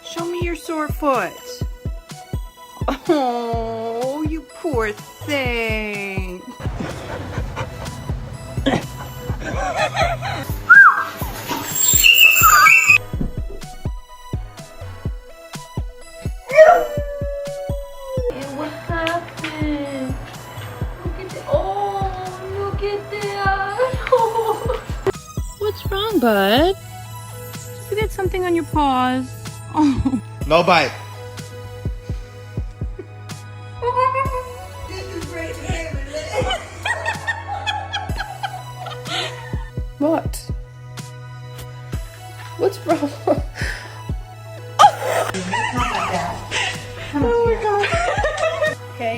Show me your sore foot. Oh, you poor thing. What happened? Look at that. Oh, look at that. What's wrong, bud? Did you get something on your paws? Oh. No bite. What? What's wrong? Oh my god. Okay.